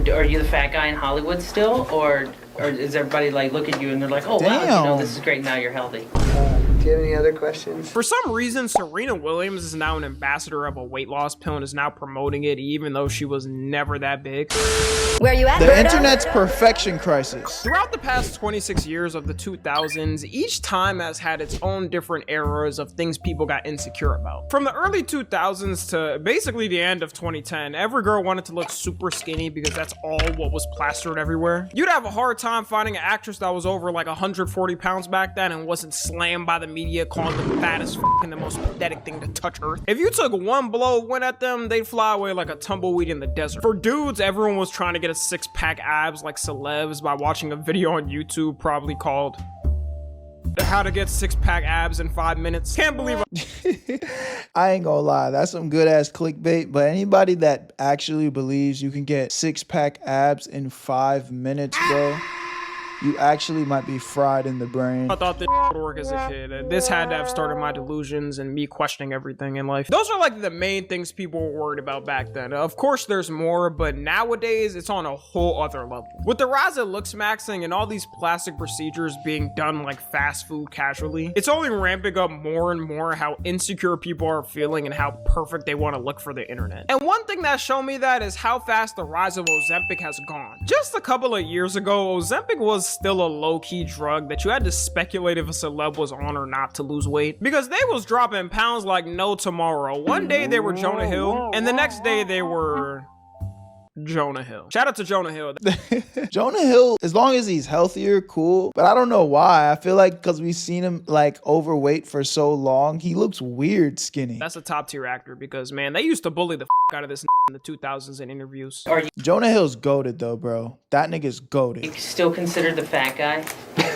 are you the fat guy in Hollywood still, or is everybody like look at you and they're like, oh wow, you know, this is great, now you're healthy? Do you have any other questions? For some reason, Serena Williams is now an ambassador of a weight loss pill and is now promoting it even though she was never that big. Where you at, The Berto? internet's perfection crisis. Throughout the past 26 years of the 2000s, each time has had its own different eras of things people got insecure about. From the early 2000s to basically the end of 2010, every girl wanted to look super skinny because that's all what was plastered everywhere. You'd have a hard time finding an actress that was over like 140 pounds back then and wasn't slammed by the media calling them fat as f and the most pathetic thing to touch earth. If you took one blow, went at them, they'd fly away like a tumbleweed in the desert. For dudes, everyone was trying to get a six-pack abs like celebs by watching a video on YouTube probably called How to Get Six-Pack Abs in 5 Minutes. Can't believe I ain't gonna lie, that's some good ass clickbait, but anybody that actually believes you can get six-pack abs in 5 minutes, bro, you actually might be fried in the brain. I thought this would work as a kid. This had to have started my delusions and me questioning everything in life. Those are like the main things people were worried about back then. Of course there's more, but nowadays it's on a whole other level. With the rise of Looksmaxing and all these plastic procedures being done like fast food casually, it's only ramping up more and more how insecure people are feeling and how perfect they want to look for the internet. And one thing that showed me that is how fast the rise of Ozempic has gone. Just a couple of years ago, Ozempic was still a low-key drug that you had to speculate if a celeb was on or not to lose weight, because they was dropping pounds like no tomorrow. One day they were Jonah Hill and the next day they were Jonah Hill. Shout out to Jonah Hill. Jonah Hill, as long as he's healthier, cool. But I don't know why. I feel like because we've seen him like overweight for so long, he looks weird skinny. That's a top tier actor because, man, they used to bully the out of this in the 2000s in interviews. Jonah Hill's goated though, bro. That nigga's goated. You still considered the fat guy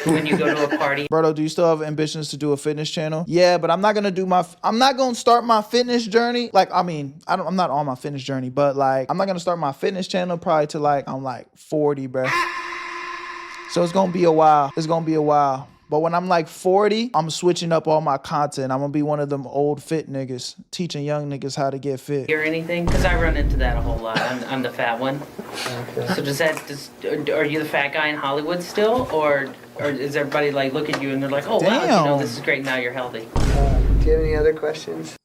when you go to a party? Berto, do you still have ambitions to do a fitness channel? Yeah, but I'm not gonna start my fitness journey. Like, I mean, I'm not on my fitness journey, but like, I'm not gonna start my fitness channel probably till like, I'm like 40, bro. So it's gonna be a while. It's gonna be a while. But when I'm like 40, I'm switching up all my content. I'm gonna be one of them old fit niggas, teaching young niggas how to get fit. Or anything? Because I run into that a whole lot. I'm the fat one. Okay. So are you the fat guy in Hollywood still, or is everybody like look at you and they're like, oh wow, you know, this is great, now you're healthy? Do you have any other questions?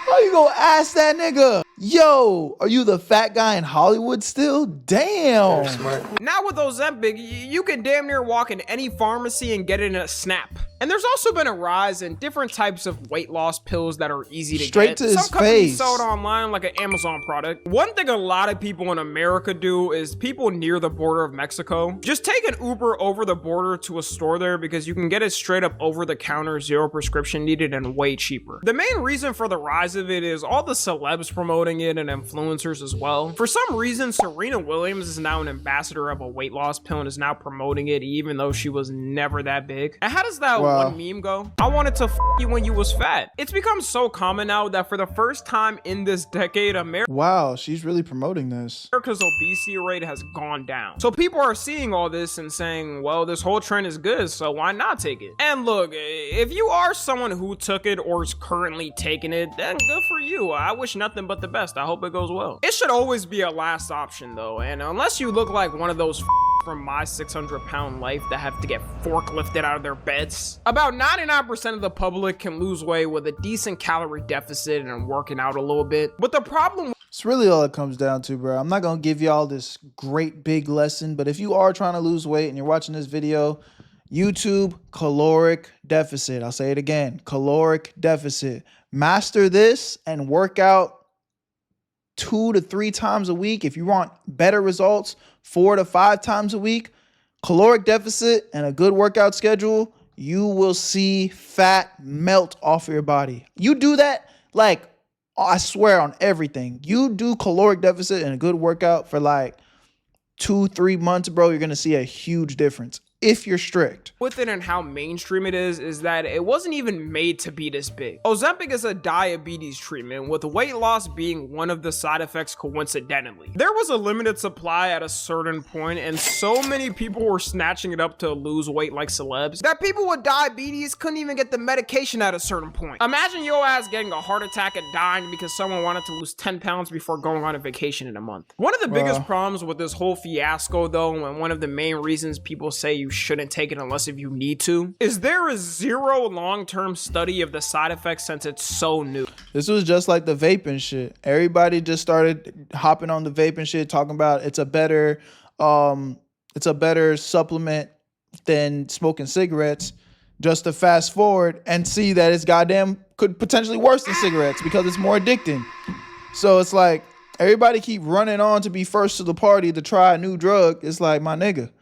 How you gonna ask that nigga? Yo, are you the fat guy in Hollywood still? Damn. Smart. Now with Ozempic, you can damn near walk in any pharmacy and get it in a snap. And there's also been a rise in different types of weight loss pills that are easy to Straight get. to his Some companies face. sell it online like an Amazon product. One thing a lot of people in America do is people near the border of Mexico just take an Uber over the border to a store there because you can get it straight up over the counter, zero prescription needed, and way cheaper. The main reason for the rise of it is all the celebs promoting it and influencers as well. For some reason, Serena Williams is now an ambassador of a weight loss pill and is now promoting it even though she was never that big. And how does that one meme go? I wanted to f you when you was fat. It's become so common now that for the first time in this decade, Wow, she's really promoting this. America's obesity rate has gone down. So people are seeing all this and saying, well, this whole trend is good, so why not take it? And look, if you are someone who took it or is currently taking it, then good for you. I wish nothing but the best. I hope it goes well. It should always be a last option though, and unless you look like one of those from My 600-Pound Life that have to get forklifted out of their beds. About 99% of the public can lose weight with a decent calorie deficit and working out a little bit. But the problem, it's really all it comes down to, bro. I'm not gonna give y'all this great big lesson, but if you are trying to lose weight and you're watching this video, YouTube caloric deficit. I'll say it again, caloric deficit. Master this and work out 2 to 3 times a week. If you want better results, 4 to 5 times a week, caloric deficit and a good workout schedule, you will see fat melt off your body. You do that, like, I swear on everything. You do caloric deficit and a good workout for like 2-3 months, bro, you're gonna see a huge difference. if you're strict. With it and how mainstream it is that it wasn't even made to be this big. Ozempic is a diabetes treatment, with weight loss being one of the side effects coincidentally. There was a limited supply at a certain point, and so many people were snatching it up to lose weight like celebs that people with diabetes couldn't even get the medication at a certain point. Imagine your ass getting a heart attack and dying because someone wanted to lose 10 pounds before going on a vacation in a month. One of the biggest problems with this whole fiasco though, and one of the main reasons people say you shouldn't take it unless if you need to, is there is zero long-term study of the side effects since it's so new. This was just like the vaping shit. Everybody just started hopping on the vaping shit, talking about it's a better supplement than smoking cigarettes, just to fast forward and see that it's goddamn could potentially worse than cigarettes because it's more addicting. So it's like everybody keep running on to be first to the party to try a new drug. It's like, my nigga,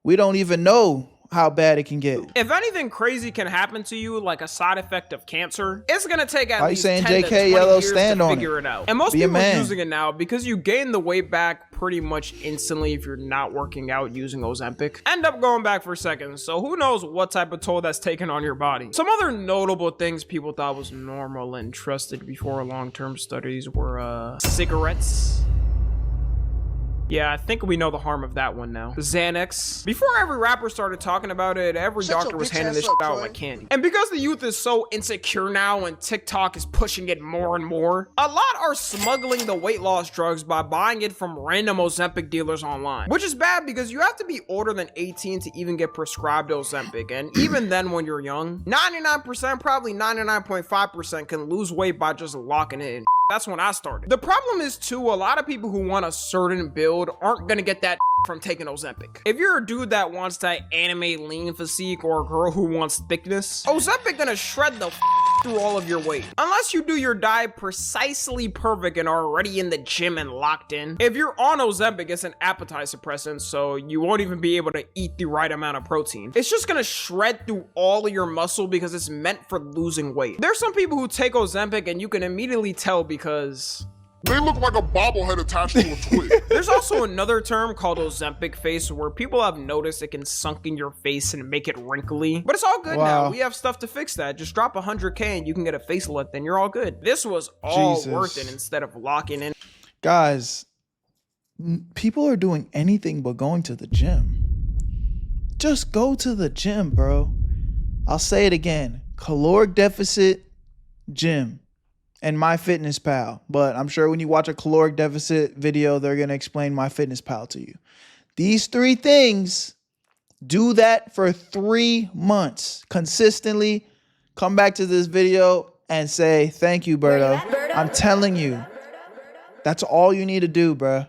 we don't even know how bad it can get. If anything crazy can happen to you, like a side effect of cancer, it's gonna take at least 10 JK to 20 Yellow years stand to on figure it out. And most Be a people are man. using it now because you gain the weight back pretty much instantly if you're not working out using Ozempic. End up going back for seconds, so who knows what type of toll that's taken on your body. Some other notable things people thought was normal and trusted before long-term studies were cigarettes. Yeah, I think we know the harm of that one now. Xanax. Before every rapper started talking about it, every doctor was handing this shit out like candy. And because the youth is so insecure now and TikTok is pushing it more and more, a lot are smuggling the weight loss drugs by buying it from random Ozempic dealers online. Which is bad because you have to be older than 18 to even get prescribed Ozempic. And even then when you're young, 99%, probably 99.5% can lose weight by just locking it in. That's when I started. The problem is too, a lot of people who want a certain build aren't gonna get that from taking Ozempic. If you're a dude that wants that anime lean physique or a girl who wants thickness, Ozempic gonna shred the through all of your weight. Unless you do your diet precisely perfect and are already in the gym and locked in. If you're on Ozempic, it's an appetite suppressant, so you won't even be able to eat the right amount of protein. It's just gonna shred through all of your muscle because it's meant for losing weight. There's some people who take Ozempic and you can immediately tell because they look like a bobblehead attached to a twig. there's also another term called Ozempic face where people have noticed it can sunk in your face and make it wrinkly. But it's all good now. We have stuff to fix that. Just drop 100K and you can get a facelift and you're all good. This was all worth it instead of locking in. Guys, people are doing anything but going to the gym. Just go to the gym, bro. I'll say it again. Caloric deficit, gym. And MyFitnessPal. But I'm sure when you watch a caloric deficit video, they're going to explain MyFitnessPal to you. These three things, do that for 3 months consistently. Come back to this video and say, thank you, Berto. I'm telling you, that's all you need to do, bro.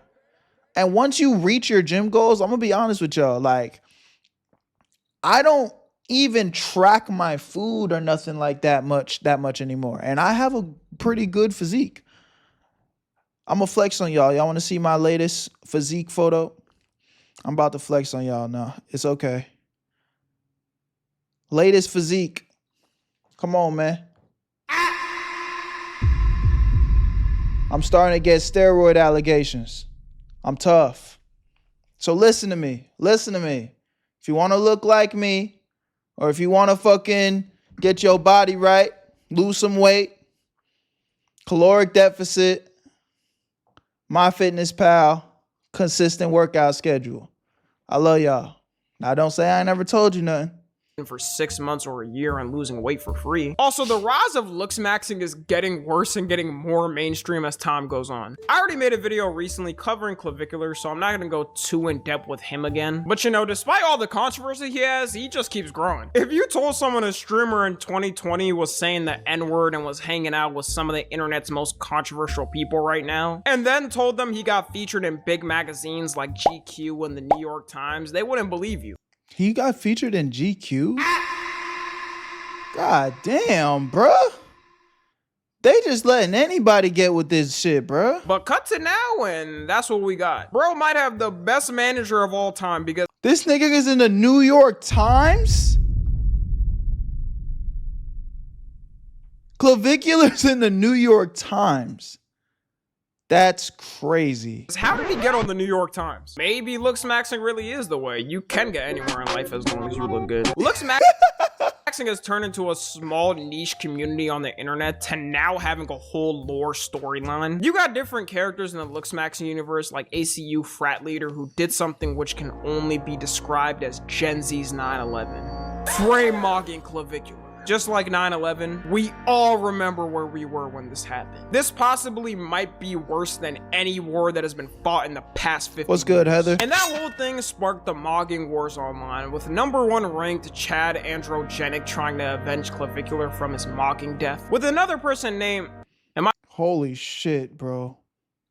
And once you reach your gym goals, I'm going to be honest with y'all. Like, I don't even track my food or nothing like that much anymore. And I have a pretty good physique. I'm gonna flex on y'all. Y'all want to see my latest physique photo? I'm about to flex on y'all now. It's okay. Latest physique. Come on, man. I'm starting to get steroid allegations. I'm tough. So listen to me. Listen to me. If you want to look like me, or if you want to fucking get your body right, lose some weight, caloric deficit, MyFitnessPal, consistent workout schedule. I love y'all. Now don't say I ain't never told you nothing. For 6 months or a year and losing weight for free. Also, the rise of Looksmaxing is getting worse and getting more mainstream as time goes on. I already made a video recently covering clavicular, so I'm not gonna go too in depth with him again. But you know, despite all the controversy he has, he just keeps growing. If you told someone a streamer in 2020 was saying the N-word and was hanging out with some of the internet's most controversial people right now, and then told them he got featured in big magazines like GQ and the New York Times, they wouldn't believe you. He got featured in GQ? God damn, bruh. They just letting anybody get with this shit, bruh. But cut to now, and that's what we got. Bro might have the best manager of all time because this nigga is in the New York Times? Clavicular's in the New York Times. That's crazy. How did he get on the New York Times? Maybe Looksmaxing really is the way. You can get anywhere in life as long as you look good. Looksmaxing has turned into a small niche community on the internet to now having a whole lore storyline. You got different characters in the Looksmaxing universe, like ACU frat leader who did something which can only be described as Gen Z's 9/11. Frame mogging clavicular. Just like 9/11, we all remember where we were when this happened. This possibly might be worse than any war that has been fought in the past 50 What's good, years. Heather? And that whole thing sparked the mogging wars online, with #1 ranked Chad Androgenic trying to avenge Clavicular from his mocking death, with another person named Holy shit, bro.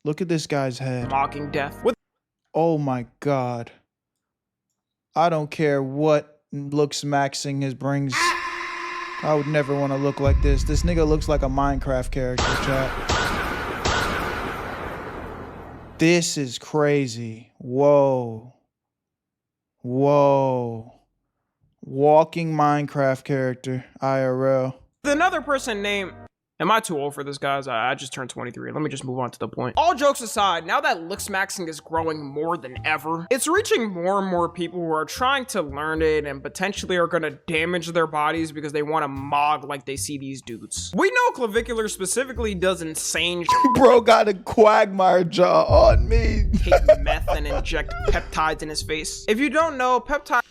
Look at this guy's head. mocking death, with Oh my god. I don't care what Looksmaxing is brings. I would never want to look like this. This nigga looks like a Minecraft character, chat. This is crazy. Whoa. Whoa. Walking Minecraft character, IRL. another person named... Am I too old for this, guys? I just turned 23. Let me just move on to the point. All jokes aside, now that Looksmaxing is growing more than ever, it's reaching more and more people who are trying to learn it and potentially are gonna damage their bodies because they want to mog like they see these dudes. We know Clavicular specifically does insane Bro got a Quagmire jaw on me. take meth and inject peptides in his face. If you don't know, peptides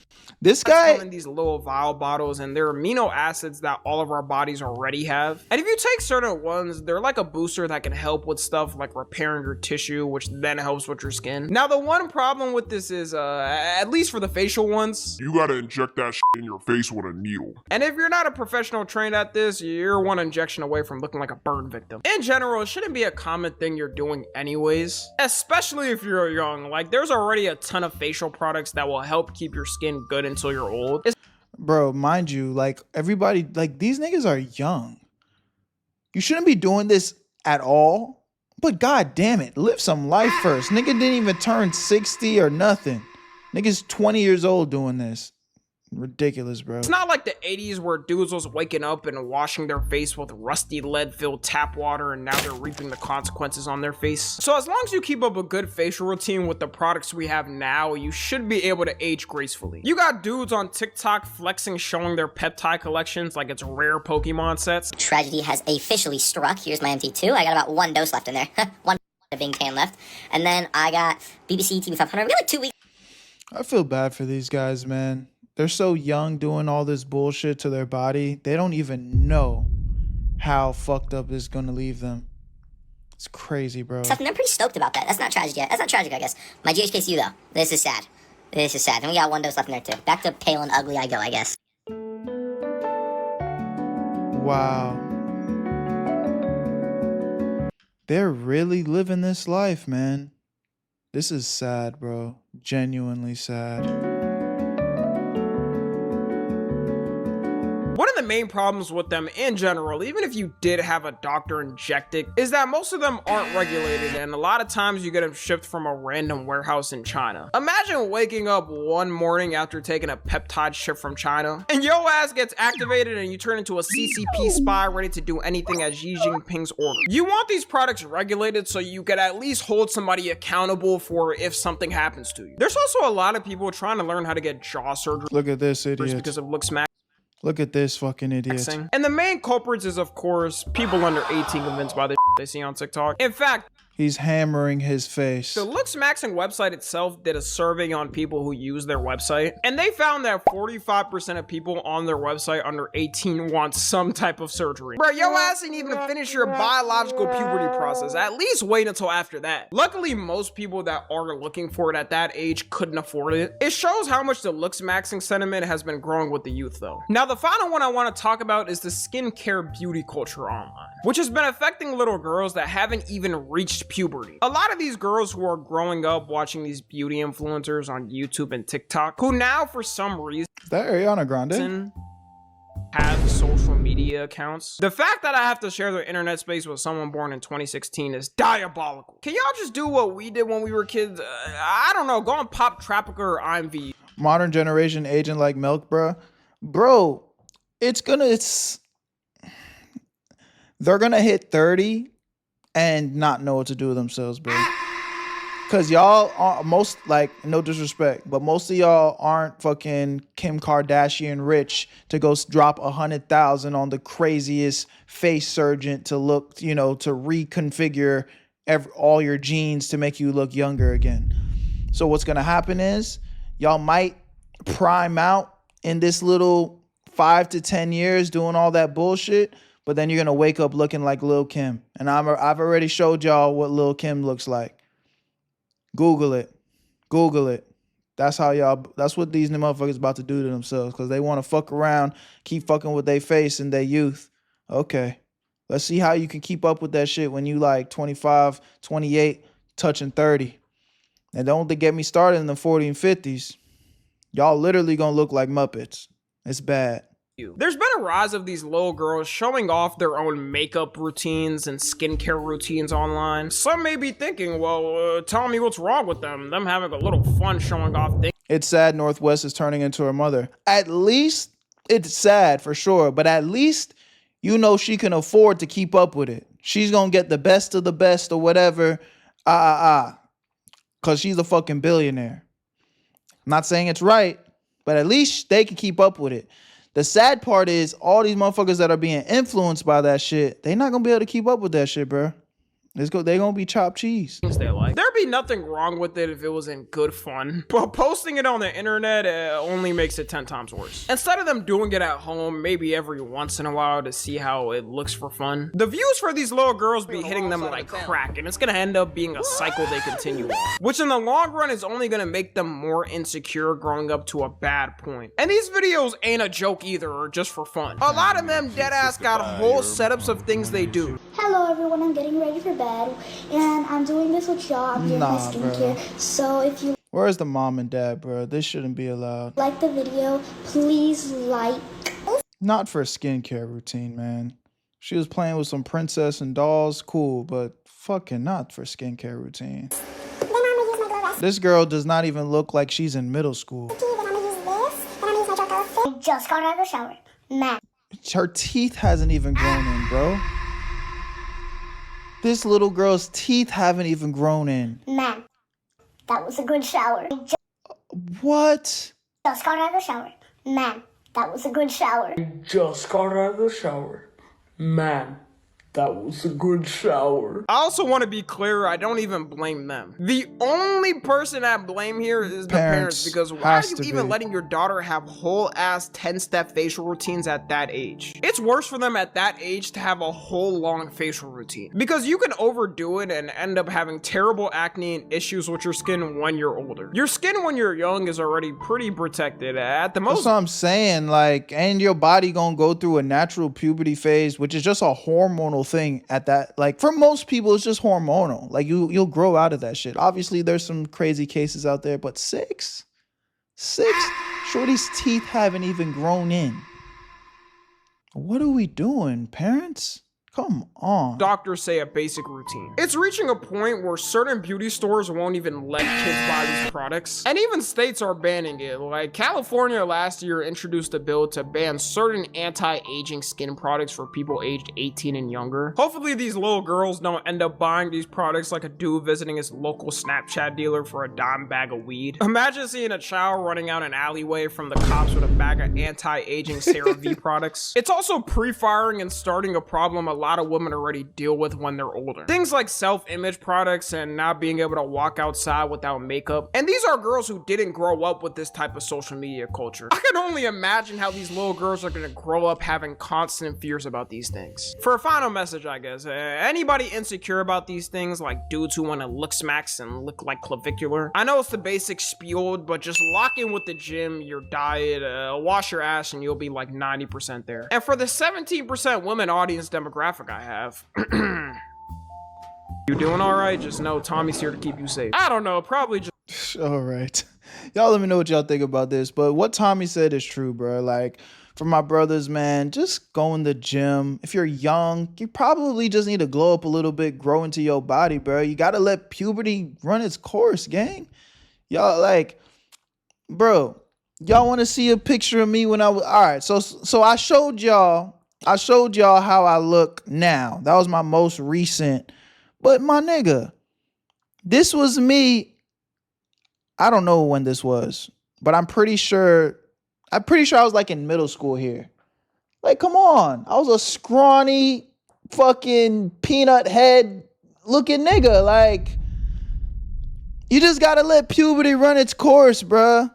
This come guy, in these little vial bottles, and they're amino acids that all of our bodies already have. And if you take certain ones, they're like a booster that can help with stuff like repairing your tissue, which then helps with your skin. Now, the one problem with this is, at least for the facial ones, You gotta inject that shit in your face with a needle. and if you're not a professional trained at this, you're one injection away from looking like a burn victim. In general, it shouldn't be a common thing you're doing anyways, especially if you're young. Like, there's already a ton of facial products that will help keep your skin good until you're old. bro, mind you, like everybody, like these niggas are young. You shouldn't be doing this at all. But god damn it, live some life first. Nigga didn't even turn 60 or nothing. Nigga's 20 years old doing this. Ridiculous, bro. It's not like the 80s where dudes was waking up and washing their face with rusty lead-filled tap water and now they're reaping the consequences on their face. So as long as you keep up a good facial routine with the products we have now, you should be able to age gracefully. You got dudes on TikTok flexing, showing their peptide collections like it's rare Pokemon sets. Tragedy has officially struck. Here's my MT2. I got about 1 dose left in there. 1 being tan left. And then I got BBC TV 500. We got like 2 weeks. I feel bad for these guys, man. They're so young doing all this bullshit to their body. They don't even know how fucked up this is gonna leave them. It's crazy, bro. And I'm pretty stoked about that. That's not tragic yet. That's not tragic, I guess. My GHKCU, though. This is sad. This is sad. And we got 1 dose left in there, too. Back to pale and ugly I go, I guess. Wow. They're really living this life, man. This is sad, bro. Genuinely sad. One of the main problems with them in general, even if you did have a doctor inject it, is that most of them aren't regulated, and a lot of times you get them shipped from a random warehouse in China. Imagine waking up one morning after taking a peptide ship from China, and your ass gets activated and you turn into a CCP spy ready to do anything at Xi Jinping's order. You want these products regulated so you could at least hold somebody accountable for if something happens to you. There's also a lot of people trying to learn how to get jaw surgery Look at this idiot. because of Looksmaxing. Look at this fucking idiot. And the main culprits is, of course, people under 18 convinced by the they see on TikTok. In fact, He's hammering his face. the Looksmaxing website itself did a survey on people who use their website, and they found that 45% of people on their website under 18 want some type of surgery. Bro, your ass ain't even finish your biological puberty process. At least wait until after that. Luckily, most people that are looking for it at that age couldn't afford it. It shows how much the Looksmaxing sentiment has been growing with the youth, though. Now, the final one I want to talk about is the skincare beauty culture online, which has been affecting little girls that haven't even reached puberty. A lot of these girls who are growing up watching these beauty influencers on YouTube and TikTok, who now for some reason Is that Ariana Grande? have social media accounts. The fact that I have to share their internet space with someone born in 2016 is diabolical. Can y'all just do what we did when we were kids? I don't know, go on Pop Tropica or IMV. Modern generation aging like milk, bro. Bro, they're gonna hit 30 and not know what to do with themselves, bro. Because y'all are no disrespect, but most of y'all aren't fucking Kim Kardashian rich to go drop 100,000 on the craziest face surgeon to look, to reconfigure all your genes to make you look younger again. So what's going to happen is y'all might prime out in this little 5 to 10 years doing all that bullshit, but then you're going to wake up looking like Lil Kim. And I've already showed y'all what Lil Kim looks like. Google it. That's what these motherfuckers about to do to themselves, because they want to fuck around, keep fucking with their face in their youth. Okay. Let's see how you can keep up with that shit when you like 25, 28, touching 30. And don't get me started in the 40 and 50s. Y'all literally gonna look like Muppets. It's bad. There's been a rise of these little girls showing off their own makeup routines and skincare routines online. Some may be thinking, well, tell me what's wrong with them having a little fun showing off things. It's sad Northwest is turning into her mother. At least, it's sad for sure, but at least she can afford to keep up with it. She's gonna get the best of the best or whatever, because she's a fucking billionaire. I'm not saying it's right, but at least they can keep up with it. The sad part is all these motherfuckers that are being influenced by that shit, they not gonna be able to keep up with that shit, bro. They gonna be chopped cheese. They like. There'd be nothing wrong with it if it was in good fun, but posting it on the internet only makes it 10 times worse. Instead of them doing it at home, maybe every once in a while to see how it looks for fun, the views for these little girls be hitting them like crack, and it's gonna end up being a cycle they continue on, which in the long run is only gonna make them more insecure growing up to a bad point. And these videos ain't a joke either, or just for fun. A lot of them deadass got whole setups of things they do. Hello everyone, I'm getting ready for bed, and I'm doing this with y'all. I'm doing my skincare. Bro. So if you Where's the mom and dad, bro? This shouldn't be allowed. Like the video, please like. Not for a skincare routine, man. She was playing with some princess and dolls, cool, but fucking not for skincare routine. Then I'm gonna use my glow brush. This girl does not even look like she's in middle school. Then I'm gonna use this. Then I'm gonna use my chocolate. I just got out of the shower. Man. Her teeth hasn't even grown in, bro. This little girl's teeth haven't even grown in. Man, that was a good shower. What? Just got out of the shower. Man, that was a good shower. Just got out of the shower. Man, that was a good shower. I also want to be clear, I don't even blame them. The only person I blame here is the parents, because why are you even letting your daughter have whole ass 10-step facial routines at that age? It's worse for them at that age to have a whole long facial routine, because you can overdo it and end up having terrible acne and issues with your skin when you're older. Your skin when you're young is already pretty protected at the most. That's what I'm saying, and your body gonna go through a natural puberty phase, which is just a hormonal thing at that. For most people, it's just hormonal. You'll grow out of that shit. Obviously, there's some crazy cases out there, but six? Shorty's teeth haven't even grown in. What are we doing, parents? Come on. Doctors say a basic routine. It's reaching a point where certain beauty stores won't even let kids buy these products. And even states are banning it. California last year introduced a bill to ban certain anti-aging skin products for people aged 18 and younger. Hopefully these little girls don't end up buying these products like a dude visiting his local Snapchat dealer for a dime bag of weed. Imagine seeing a child running out an alleyway from the cops with a bag of anti-aging CeraVe products. It's also pre-firing and starting a problem a lot of women already deal with when they're older. Things like self-image products and not being able to walk outside without makeup. And these are girls who didn't grow up with this type of social media culture. I can only imagine how these little girls are gonna grow up having constant fears about these things. For a final message, I guess, anybody insecure about these things, like dudes who want to Looksmax and look like clavicular, I know it's the basic spiel, but just lock in with the gym, your diet, wash your ass, and you'll be like 90% there. And for the 17% women audience demographic I have, you doing all right? Just know Tommy's here to keep you safe. I don't know, probably just all right. Y'all let me know what y'all think about this, but what Tommy said is true, bro. For my brothers, man, just go in the gym. If you're young, you probably just need to glow up a little bit, grow into your body, bro. You gotta let puberty run its course, gang. Y'all bro, y'all want to see a picture of me when I was all right? So I showed y'all how I look now. That was my most recent But my nigga, this was me. I don't know when this was, but I'm pretty sure I was like in middle school here. Like, come on. I was a scrawny, fucking peanut head looking nigga. Like, you just gotta let puberty run its course, bruh.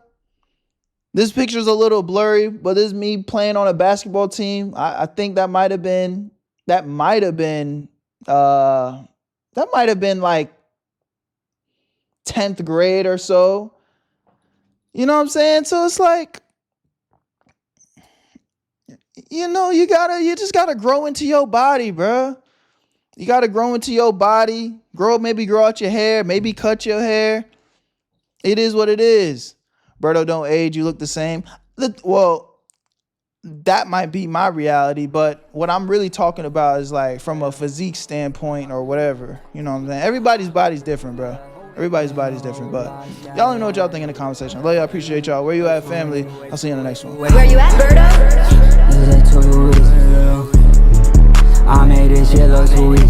This picture's a little blurry, but this is me playing on a basketball team. I think that might have been like 10th grade or so. You know what I'm saying? So it's like, you know, you just gotta grow into your body, bruh. You gotta grow into your body. Maybe grow out your hair, maybe cut your hair. It is what it is. Berto, don't age, you look the same. Well, that might be my reality, but what I'm really talking about is like from a physique standpoint or whatever. You know what I'm saying? Everybody's body's different, bro. Everybody's body's different, but y'all let me know what y'all think in the comment section. I love y'all, appreciate y'all. Where you at, family? I'll see you in the next one. Where you at, Berto? I made this shit look sweet.